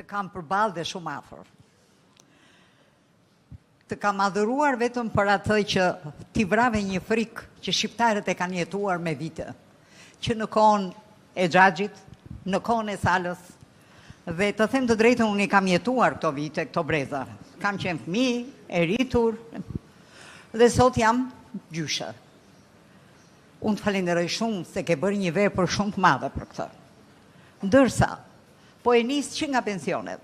Kam përballë dhe shumë afër. Të kam adhuruar vetëm për atë që t'i vrave një frikë që shqiptarët e kanë jetuar me vite, që në kohën e Xhaxhit, në kohën e Salës, dhe të them të drejtën, unë i kam jetuar këto vite, këto breza. Kam qenë fëmijë, e rritur, dhe sot jam gjyshe. Unë të falenderoj shumë se ke bërë një vepër shumë të madhe për këtë. Ndërsa, po e nisë që nga pensionet.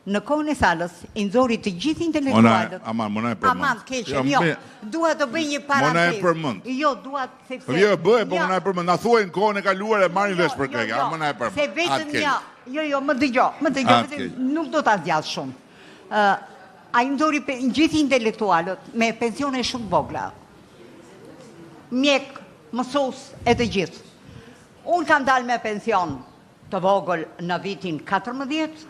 Në kohën e Salës, i nxori të gjithë intelektualët. Mona e përmend. Aman, keqen, jo. Dua të bëj një parantezë. Mona e përmend. Jo, dua sepse. Jo, bëj, po Mona e përmend. Na thuaj në kohën e kaluar e marrin vesh për këtë. Mona e përmend. Se vetëm ja. Jo, më dëgjoj, nuk do ta zgjat shumë. Ai nxori gjithë intelektualët me pensione shumë vogla. Mjek, mësues e të gjithë. Unë kam dalë me pension të vogël në vitin 14,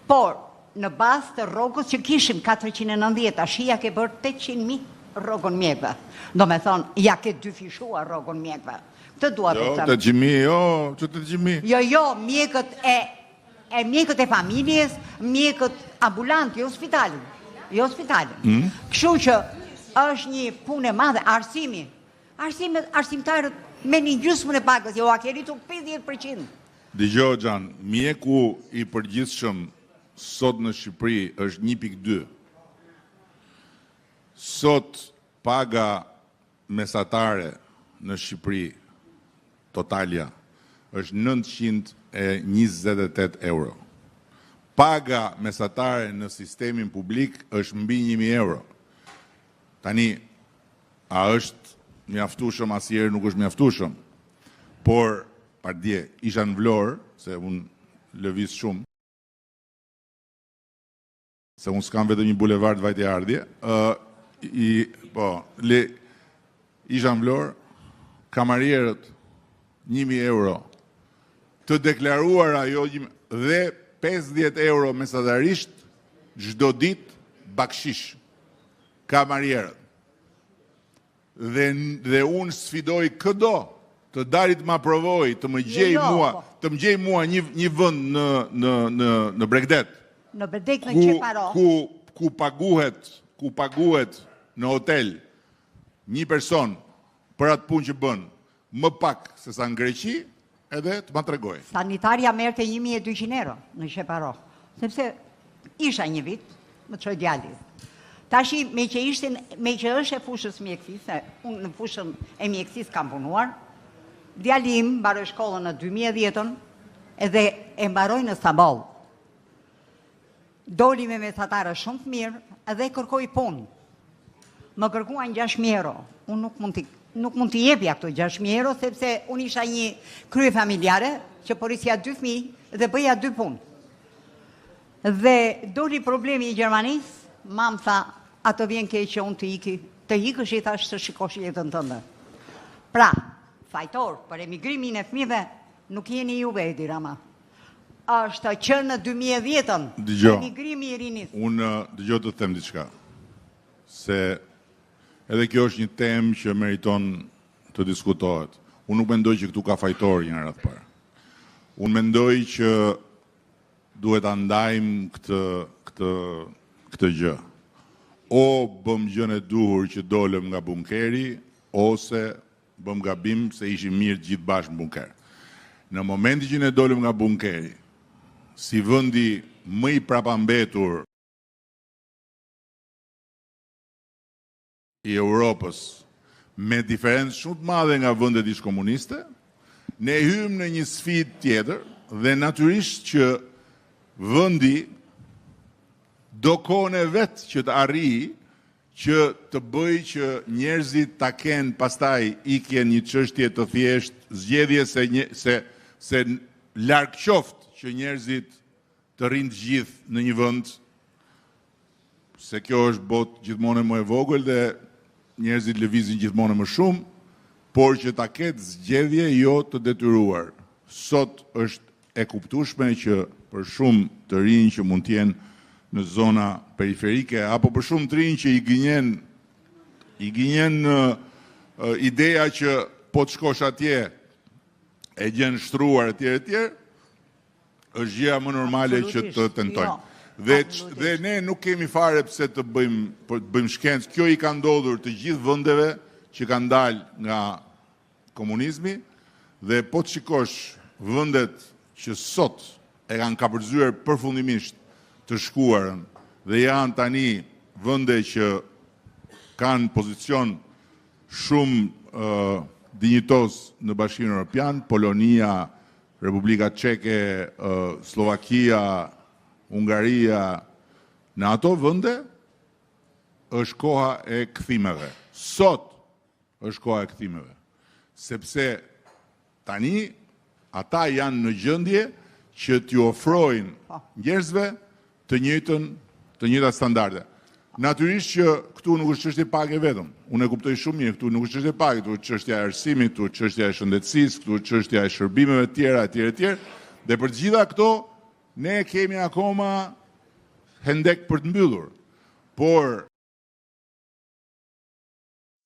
por në bazë të rrogës që kishim 490, tash ja ke bërë 800.000 rrogën mjekve. Do me thonë, ja ke dyfishuar rrogën mjekve. Këtë dua të thëmë. 800.000, që 800.000? Jo, mjekët e familjes, mjekët ambulant, jo spitalin. Kështu që është një punë e madhe, arsimi. Arsimtarët me një gjysmën e pagës, jo a ke rritur 50%. Dëgjoj Xhan, mjeku i përgjithshëm sot në Shqipëri është 1.2. Sot paga mesatare në Shqipëri, totalja, është 928 euro. Paga mesatare në sistemin publik është mbi 1.000 euro. Tani, a është mjaftueshëm, asnjëherë nuk është mjaftueshëm, por pardje, isha në Vlorë, se unë lëviz shumë, se unë s'kam vetëm një bulevard vajte ardhje, isha në Vlorë, kamarierët 1.000 euro, të deklaruara dhe 50 euro mesatarisht çdo ditë bakshish, kamarierët. Dhe unë sfidoj këdo të dalit më provoj, të më gjej mua një vend në Bregdet. Në Bregdet në Qeparo. Ku paguhet në hotel një person për atë punë që bën më pak se sa në Greqi, edhe të ma tregoj. Sanitaria merrte 1.200 euro në Qeparo. Sepse isha një vit, më çoj djali. Tashi, me që është e fushës mjekësisë, unë në fushën e mjekësisë kam punuar, djali im mbaroi shkollën në 2010 edhe e mbaroi në Stamboll. Doli me mesatare shumë të mirë edhe kërkoi punë. Më kërkuan 6.000 euro. Unë nuk mund t'i jepja këto 6.000 euro sepse unë isha një krye familjare që porisja 2 fëmijë dhe bëja 2 punë. Dhe doli problemi i Gjermanisë, mam tha, atë vjen keq që unë të ikësh i thash të shikosh jetën tënde. Pra, fajtor për emigrimin e fëmijëve nuk jeni juve, Edi Rama. Është që në 2010-ën emigrimi i rinis. Unë dëgjoj të them diçka. Se edhe kjo është një temë që meriton të diskutohet. Unë nuk mendoj që këtu ka fajtor një herë të parë. Unë mendoj që duhet ta ndajmë këtë gjë. O bëm gjën e duhur që dolëm nga bunkeri, ose bëm gabim se ishim mirë gjithë bashkë në bunker. Në momenti që ne dolëm nga bunkeri, si vendi më i prapambetur i Europës, me diferencë shumë të madhe nga vendet ish-komuniste, ne hymë në një sfidë tjetër dhe natyrisht që vendi do kohën e vetë që të arrijë që të bëj që njerëzit ta kenë pastaj ikje një çështje të thjeshtë, zgjedhje se larg qoftë që njerëzit të rinë të gjithë në një vend, se kjo është botë gjithmonë më e vogël dhe njerëzit lëvizin gjithmonë më shumë, por që ta ketë zgjedhje jo të detyruar. Sot është e kuptueshme që për shumë të rinj që mund të jenë në zona periferike, apo për shumë të rinj që i gënjen ideja që po të shkosh atje e gjen shtruar etj, është gjëja më normale që të tentojmë. Dhe ne nuk kemi fare pse të bëjmë shkencë. Kjo i ka ndodhur të gjithë vendeve që kanë dalë nga komunizmi, dhe po të shikosh vendet që sot e kanë kapërcyer përfundimisht të shkuarën dhe janë tani vende që kanë pozicion shumë dinjitos në Bashkimin Evropian, Polonia, Republika Çeke, Slovakia, Hungaria, në ato vende është koha e kthimeve. Sot është koha e kthimeve. Sepse tani ata janë në gjendje që t'ju ofrojnë njerëzve të njëjta standarde. Natyrisht që këtu nuk është çështje pake vetëm. Unë e kuptoj shumë mirë, këtu nuk është çështje pake, këtu është çështja e arsimit, këtu është çështja e shëndetësisë, këtu është çështja e shërbimeve të tjera, etj. Dhe për të gjitha këto ne kemi akoma hendek për të mbyllur. Por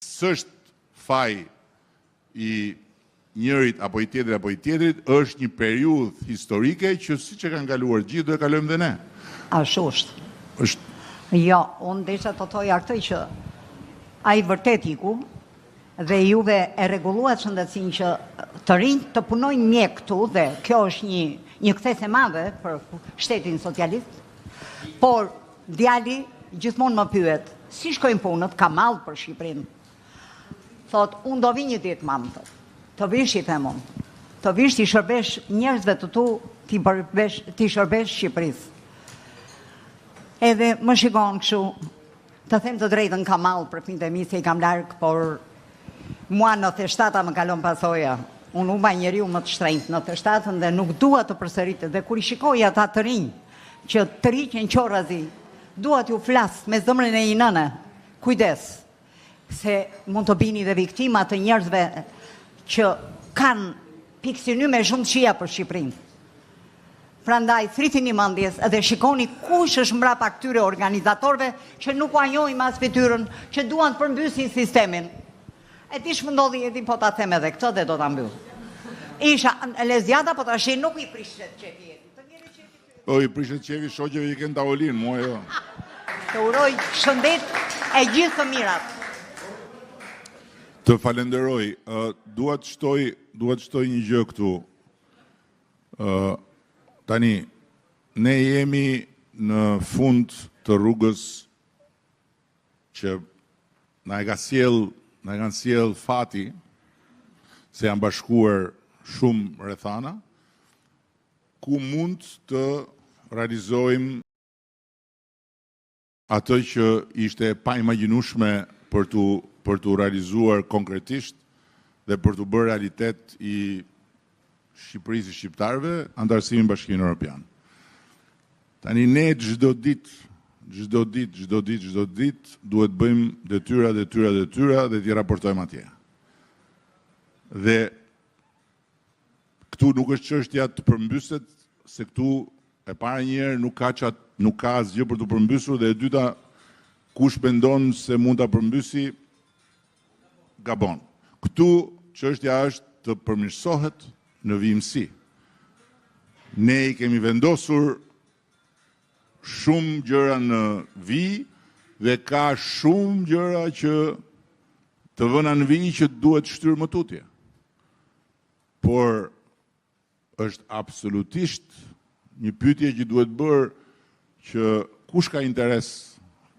s'është faj i njërit apo i tjetrit, është një periudhë historike që siç e kanë kaluar gjithë do e kalojmë dhe ne. Ashtu është. Jo, unë desha të thoja këtë që ai vërtet iku dhe juve e rregulluat shëndetësinë që të rinjt të punojnë mjek këtu, dhe kjo është një kthesë e madhe për shtetin socialist. Por djali gjithmonë më pyet, si shkojnë punët, ka mall për Shqipërinë. Thot, unë do vi një ditë, mamë, të vish i them unë. Të vish t'i shërbesh njerëzve të tu, t'i shërbesh Shqipërisë. Edhe më shikon kështu, të them të drejtën, ka mall për fëmijët e mi se i kam larg, por mua në 97 më kalon pasoja. Unë humba njeriu më të shtrenjtë në 97 dhe nuk dua të përsëritet. Dhe kur i shikoj ata të rinj që të riqen qorrazi, dua t'ju flas me zemrën e një nëne. Kujdes, se mund të bini dhe viktima të njerëzve që kanë pikësyny shumë qia për Shqipërinë. Prandaj, thritini mendjes edhe shikoni kush është mbrapa këtyre organizatorëve që nuk ua njohin as fytyrën, që duan të përmbysin sistemin. E di ç'më ndodhi, e di po ta them edhe këtë dhe do ta mbyll. Isha në Lezjata, po tash nuk i prishet qefi. Të mirë qefi. Po i prishet qefi shoqeve i kanë tavolinë, mua jo. Të uroj shëndet e gjithë të mirat. Të falenderoj. Dua të shtoj një gjë këtu. Tani, ne jemi në fund të rrugës që na e kanë sjell fati, se janë bashkuar shumë rrethana, ku mund të realizojmë atë që ishte pa imagjinueshme për tu realizuar konkretisht dhe për tu bërë realitet i Shqipërisë i shqiptarëve, antarësimin Bashkimin Evropian. Tani ne çdo ditë duhet bëjmë detyra dhe t'i raportojmë atje. Dhe këtu nuk është çështja të përmbyset, se këtu e para njëherë nuk ka asgjë për të përmbysur, dhe e dyta, kush mendon se mund ta përmbysi, gabon. Këtu çështja është të përmirësohet në vijimësi. Ne i kemi vendosur shumë gjëra në vijë dhe ka shumë gjëra që të vëna në vijë që duhet shtyrë më tutje. Por është absolutisht një pyetje që duhet bërë, që kush ka interes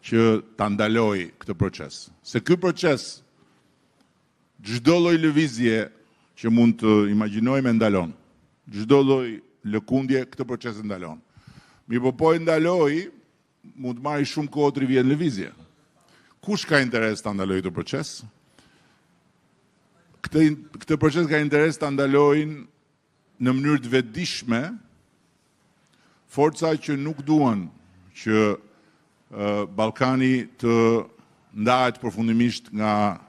që ta ndalojë këtë proces. Se ky proces, çdo lloj lëvizje që mund të imagjinojmë e ndalon. Çdo lloj lëkundje këtë proces e ndalon. Mirë po e ndaloj, mund të marrë shumë kohë të rivjen lëvizje. Kush ka interes ta ndalojë këtë proces? Këtë proces ka interes ta ndalojnë në mënyrë të vetëdijshme forca që nuk duan që Ballkani të ndahet përfundimisht nga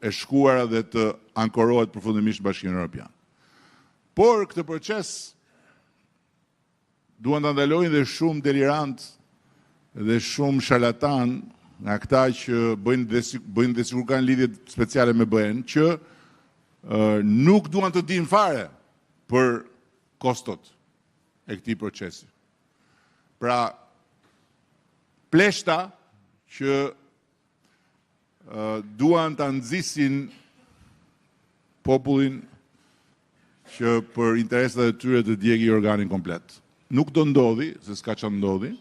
e shkuara dhe të ankorohet përfundimisht Bashkimin Evropian. Por këtë proces duan ta ndalojnë dhe shumë delirant dhe shumë sharlatan, nga këta që bëjnë dhe sikur kanë lidhje speciale me BE-n, që nuk duan të dinë fare për kostot e këtij procesi. Pra, pleshta që duan ta nxisin popullin që për interesat e tyre të djegi organin komplet. Nuk do ndodhi, se s'ka që ndodhi,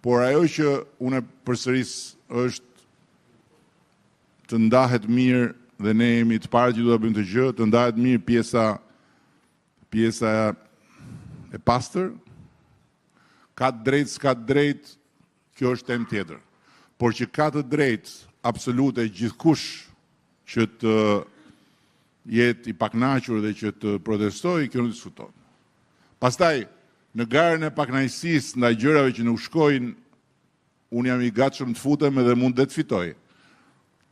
por ajo që unë përsëris është të ndahet mirë dhe ne jemi të parë që duhet bëjmë të gjë, të ndahet mirë pjesa e pastër, ka të drejtë, s'ka të drejtë, kjo është temë tjetër. Por që ka të drejtë absolute gjithkush që të jetë i paknaqur dhe që të protestojë, kjo nuk diskuton. Pastaj, në garën e paknaqësisë ndaj gjërave që nuk shkojnë, unë jam i gatshëm të futem edhe mund të fitoj.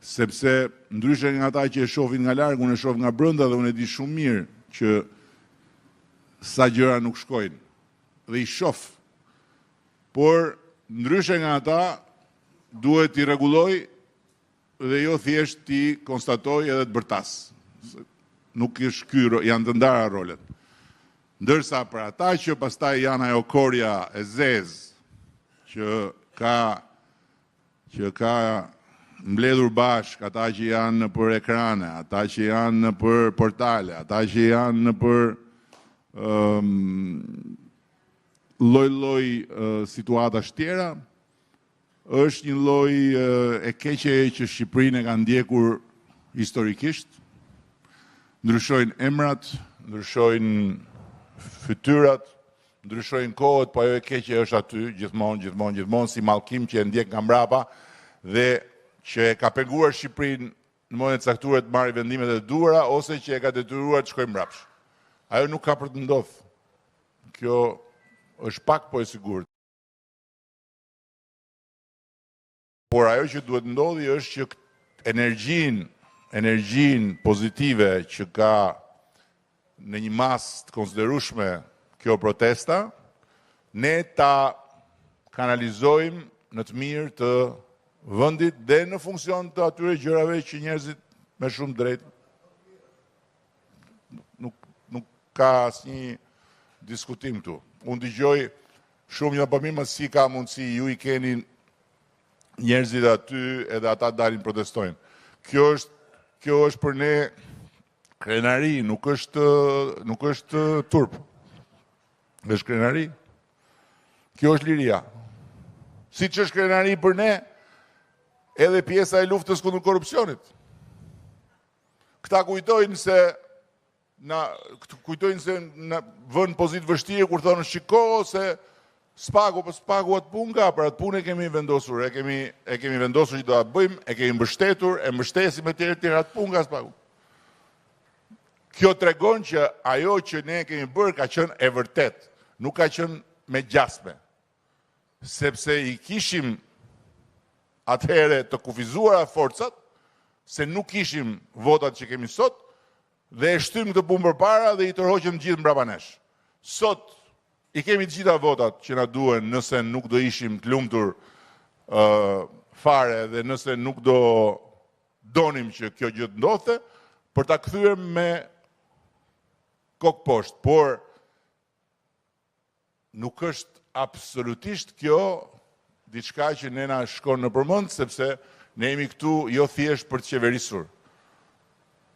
Sepse ndryshe nga ata që e shohin nga larg, unë e shoh nga brenda dhe unë e di shumë mirë që sa gjëra nuk shkojnë. Dhe i shoh. Por ndryshe nga ata duhet t'i rregulloj dhe jo thjesht t'i konstatoj edhe të bërtas. Nuk është ky, janë të ndara rolet. Ndërsa për ata që pastaj janë ajo korja e zezë që ka mbledhur bashk, ata që janë për ekrane, ata që janë për portale, ata që janë për lloj-lloj situatash tjera, është një lloj e keqe që Shqipërinë e ka ndjekur historikisht. Ndryshojnë emrat, ndryshojnë fytyrat, ndryshojnë kohët, po ajo e keqe është aty gjithmonë si mallkim që e ndjek nga mbrapa dhe që e ka penguar Shqipërinë në momentin e caktuar të marrë vendimet e duhura ose që e ka detyruar të shkojë mbrapsh. Ajo nuk ka për të ndodhur. Kjo është pak po e sigurt. Por ajo që duhet ndodhi është që energjinë pozitive që ka në një masë të konsiderueshme kjo protesta, ne ta kanalizojmë në të mirë të vendit dhe në funksion të atyre gjërave që njerëzit me shumë drejtë nuk ka asnjë diskutim këtu. Unë dëgjoj shumë një përmirë si ka mundësi ju i keni njerëzit aty edhe ata dalin protestojnë. Kjo është për ne krenari, nuk është turp. Është krenari. Kjo është liria. Si që është krenari për ne, edhe pjesa e luftës kundër korrupsionit. Këta kujtojnë se në vënë pozitë vështirë kur thonë shiko se spagu atë punë ka, për atë punë e kemi vendosur, e kemi vendosur që do ta bëjmë, e kemi mbështetur, e mbështesim e tjerë atë punë ka spagu. Kjo tregon që ajo që ne kemi bërë ka qenë e vërtet, nuk ka qenë me gjasme. Sepse i kishim atëhere të kufizuara forcat, se nuk kishim votat që kemi sot, dhe e shtym këtë punë përpara dhe i tërhoqëm gjithë mbrapa nesh. Sot i kemi të gjitha votat që na duhen nëse nuk do ishim të lumtur fare dhe nëse nuk do donim që kjo gjë të ndodhte, për ta kthyer me kokë poshtë, por nuk është absolutisht kjo diçka që ne na shkon në përmend, sepse ne jemi këtu jo thjesht për të qeverisur.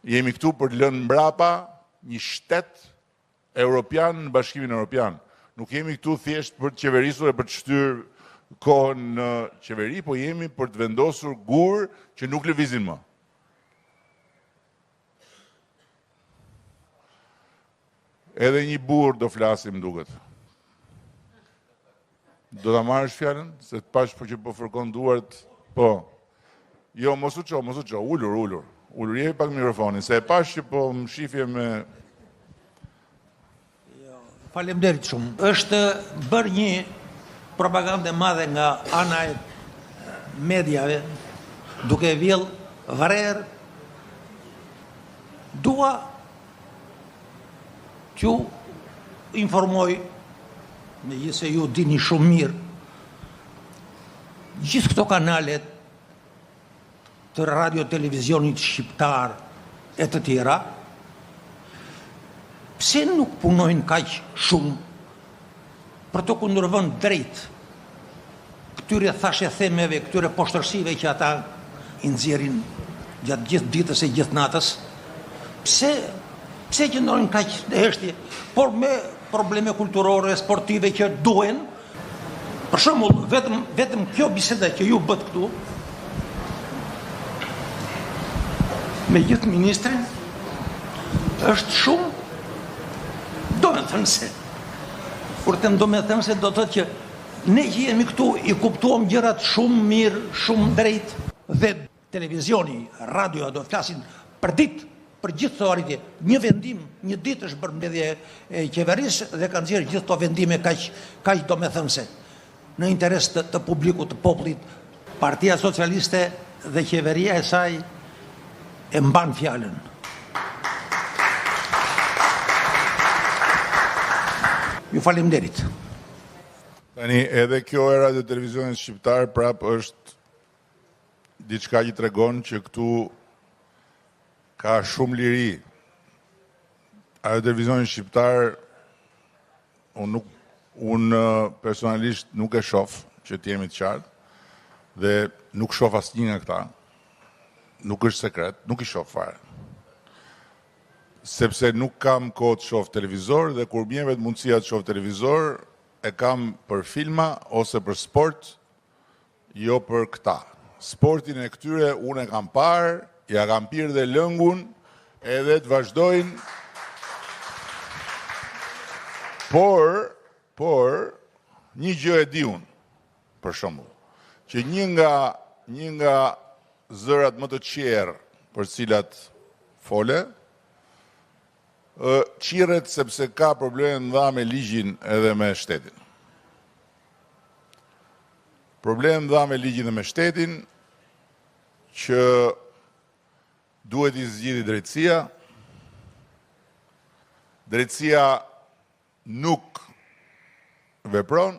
Jemi këtu për të lënë mbrapa një shtet europian në Bashkimin Evropian. Nuk jemi këtu thjesht për të qeverisur e për të shtyrë kohën në qeveri, po jemi për të vendosur gur që nuk lëvizin më. Edhe një burr do flasim duket. Do ta marrësh fjalën se të pash që po fërkon duart, po. Jo, mos u ço, ulur. Ulur, jepi pak mikrofonin, se e pash që po më shifje me... Faleminderit shumë. Është bërë një propagandë madhe nga ana e mediave, duke vjell vrerë. Dua t'ju informoj, megjithëse ju dini shumë mirë, gjithë këto kanalet të radio televizionit shqiptar e të tjera, pse nuk punojnë kaq shumë për të kundërvënë drejt këtyre thashe themeve, këtyre poshtërsive që ata i nxjerrin gjatë gjithë ditës e gjithë natës, pse qëndronin kaq në heshtje, por me probleme kulturore, sportive që duhen. Për shembull, vetëm kjo biseda që ju bët këtu me gjithë ministrin është shumë, do me thënë se, kur të do me thënë se do të thotë që ne që jemi këtu i kuptuam gjërat shumë mirë, shumë drejt, dhe televizioni, radio do flasin për ditë, për gjithë këto arritje. Një vendim, një ditë është bërë mbledhje e qeverisë dhe kanë nxjerrë gjithë këto vendime kaq do me thënë se në interes të publikut, të popullit. Partia Socialiste dhe qeveria e saj e mban fjalën. Ju faleminderit. Tani, edhe kjo era dhe televizionit shqiptar prap është diçka që tregon që këtu ka shumë liri. Ajo televizionit shqiptar, unë personalisht nuk e shoh, që t'jemi të qartë, dhe nuk shoh asnjë nga këta. Nuk është sekret, nuk i shoh fare. Sepse nuk kam kohë të shoh televizor dhe kur bjen vetë mundësia të shoh televizor, e kam për filma ose për sport, jo për këta. Sportin e këtyre unë e kam parë, ja kam pirë dhe lëngun, edhe të vazhdojnë. Por, një gjë e di unë, për shembull, që një nga zërat më të qerë për cilat fole, qiret sepse ka probleme mëdha me ligjin edhe me shtetin. Probleme mëdha me ligjin dhe me shtetin, që duhet i zgjidhë drejtësia. Drejtësia nuk vepron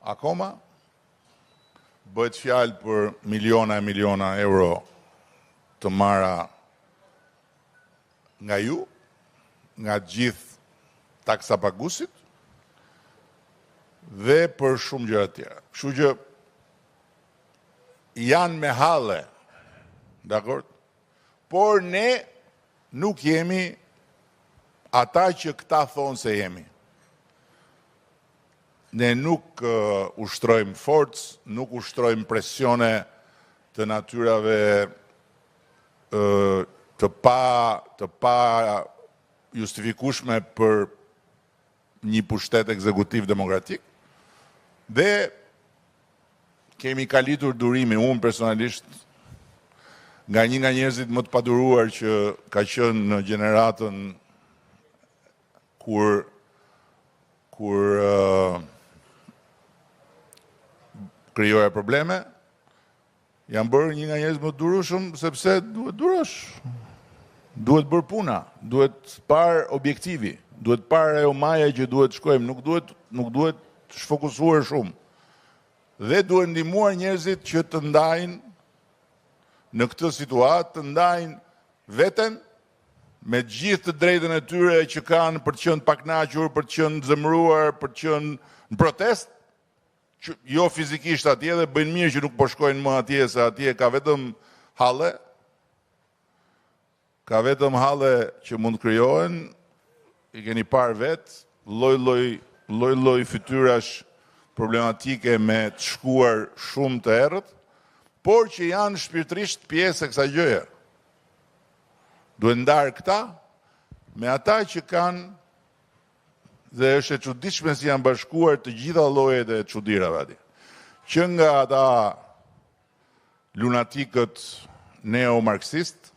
akoma. Bëhet fjalë për miliona e miliona euro të marra nga ju, nga gjithë taksapaguesit dhe për shumë gjëra tjera. Kështu që janë me halle, dakord? Por ne nuk jemi ata që këta thonë se jemi. Ne nuk ushtrojmë forcë, nuk ushtrojmë presione të natyrave të pa justifikueshme për një pushtet ekzekutiv demokratik. Dhe kemi kalitur durimi, unë personalisht, nga një nga njerëzit më të paduruar që ka qenë në gjeneratën kur krijoja probleme, jam bërë një nga njerëzit më të durueshëm sepse duhet durosh. Duhet bërë puna, duhet parë objektivi, duhet parë ajo maja që duhet shkojmë, nuk duhet shfokusuar shumë. Dhe duhet ndihmuar njerëzit që të ndajnë në këtë situatë, të ndajnë veten me gjithë të drejtën e tyre që kanë për të qenë të pakënaqur, për të qenë të zemëruar, për të qenë në protest, jo fizikisht atje dhe bëjnë mirë që nuk po shkojnë më atje, se atje ka vetëm halle. Ka vetëm halle që mund të krijohen, i keni parë vetë, lloj fytyrash problematike me të shkuar shumë të errët, por që janë shpirtërisht pjesë e kësaj gjëje. Duhet ndarë këta me ata që kanë, dhe është e çuditshme si janë bashkuar të gjitha llojet e çudirave atje. Që nga ata lunatikët neo-marksist,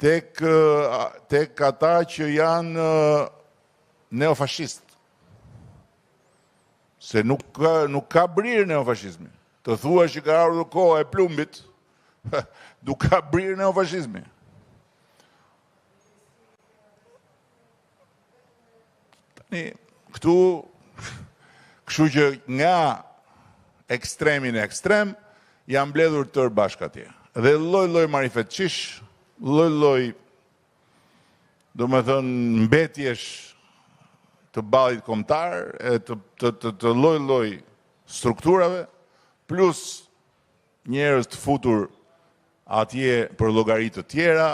tek ata që janë neofashist. Se nuk ka brirë neofashizmi. Të thua që ka ardhur koha e plumbit, nuk ka brirë neofashizmi. Tani, këtu, kështu që nga ekstremin e ekstrem, janë mbledhur tërë bashkë atje. Dhe lloj marifetqish, lloj, do me thënë, mbetjesh të ballit kombëtar, të lloj-lloj strukturave, plus njerëz të futur atje për llogari të tjera,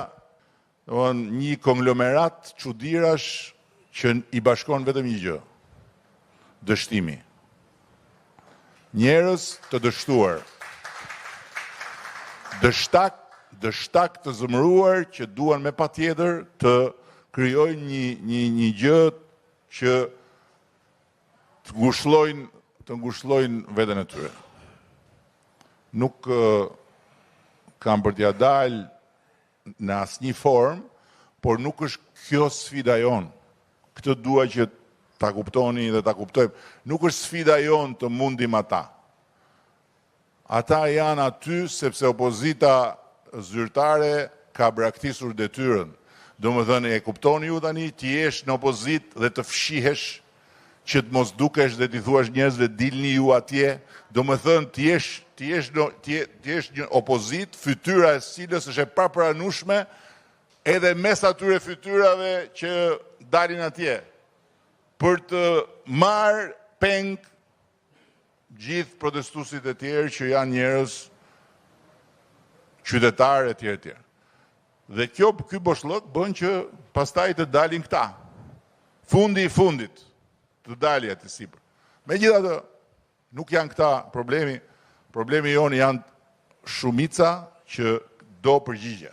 një konglomerat çuditërash që i bashkon vetëm një gjë: dështimi. Njerëz të dështuar, dështak të zëmëruar që duan me patjetër të krijojnë një gjë që të ngushëllojnë veten e tyre. Nuk kam për t'ja dalë në asnjë formë, por nuk është kjo sfida jonë. Këtë dua që ta kuptoni dhe ta kuptojmë. Nuk është sfida jonë të mundim ata. Ata janë aty sepse opozita zyrtare ka braktisur detyrën. Domethënë, e kuptoni ju tani, ti jesh në opozit dhe të fshihesh, që të mos dukesh dhe t'i thuash njerëzve dilni ju atje. Domethënë, ti jesh një opozit, fytyra e cilës është e papranueshme edhe mes atyre fytyrave që dalin atje, për të marrë peng gjithë protestuesit e tjerë që janë njerëz qytetarë e tjerë. Dhe ky boshllok bën që pastaj të dalin këta. Fundi i fundit të dalë aty sipër. Megjithatë, nuk janë këta problemi. Problemi jonë janë shumica që do përgjigje.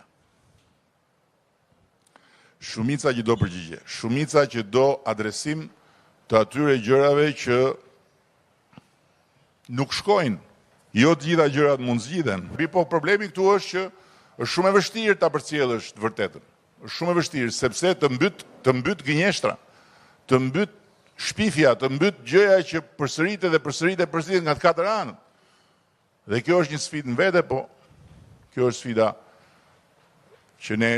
Shumica që do përgjigje. Shumica që do adresim të atyre gjërave që nuk shkojnë. Jo të gjitha gjërat mund zgjidhen. Po problemi këtu është që është shumë e vështirë ta përcjellësh të vërtetën. Është shumë e vështirë sepse të mbyt gënjeshtra, të mbyt shpifja, të mbyt gjëja që përsëritet nga të katër anët. Dhe kjo është një sfidë në vete, po kjo është sfida që ne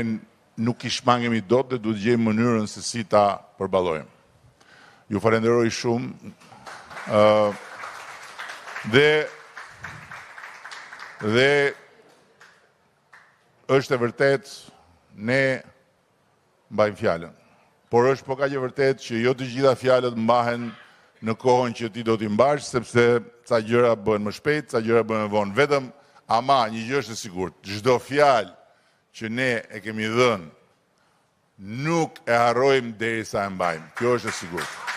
nuk i shmangemi dot dhe duhet gjejmë mënyrën se si ta përballojmë. Ju falenderoj shumë. Dhe është e vërtet, ne mbajmë fjalën. Por është po kaq e vërtet që jo të gjitha fjalët mbahen në kohën që ti do t'i mbash, sepse ca gjëra bëhen më shpejt, ca gjëra bëhen më vonë. Vetëm ama një gjë është e sigurt, çdo fjalë që ne e kemi dhënë nuk e harrojmë derisa e mbajmë. Kjo është e sigurt.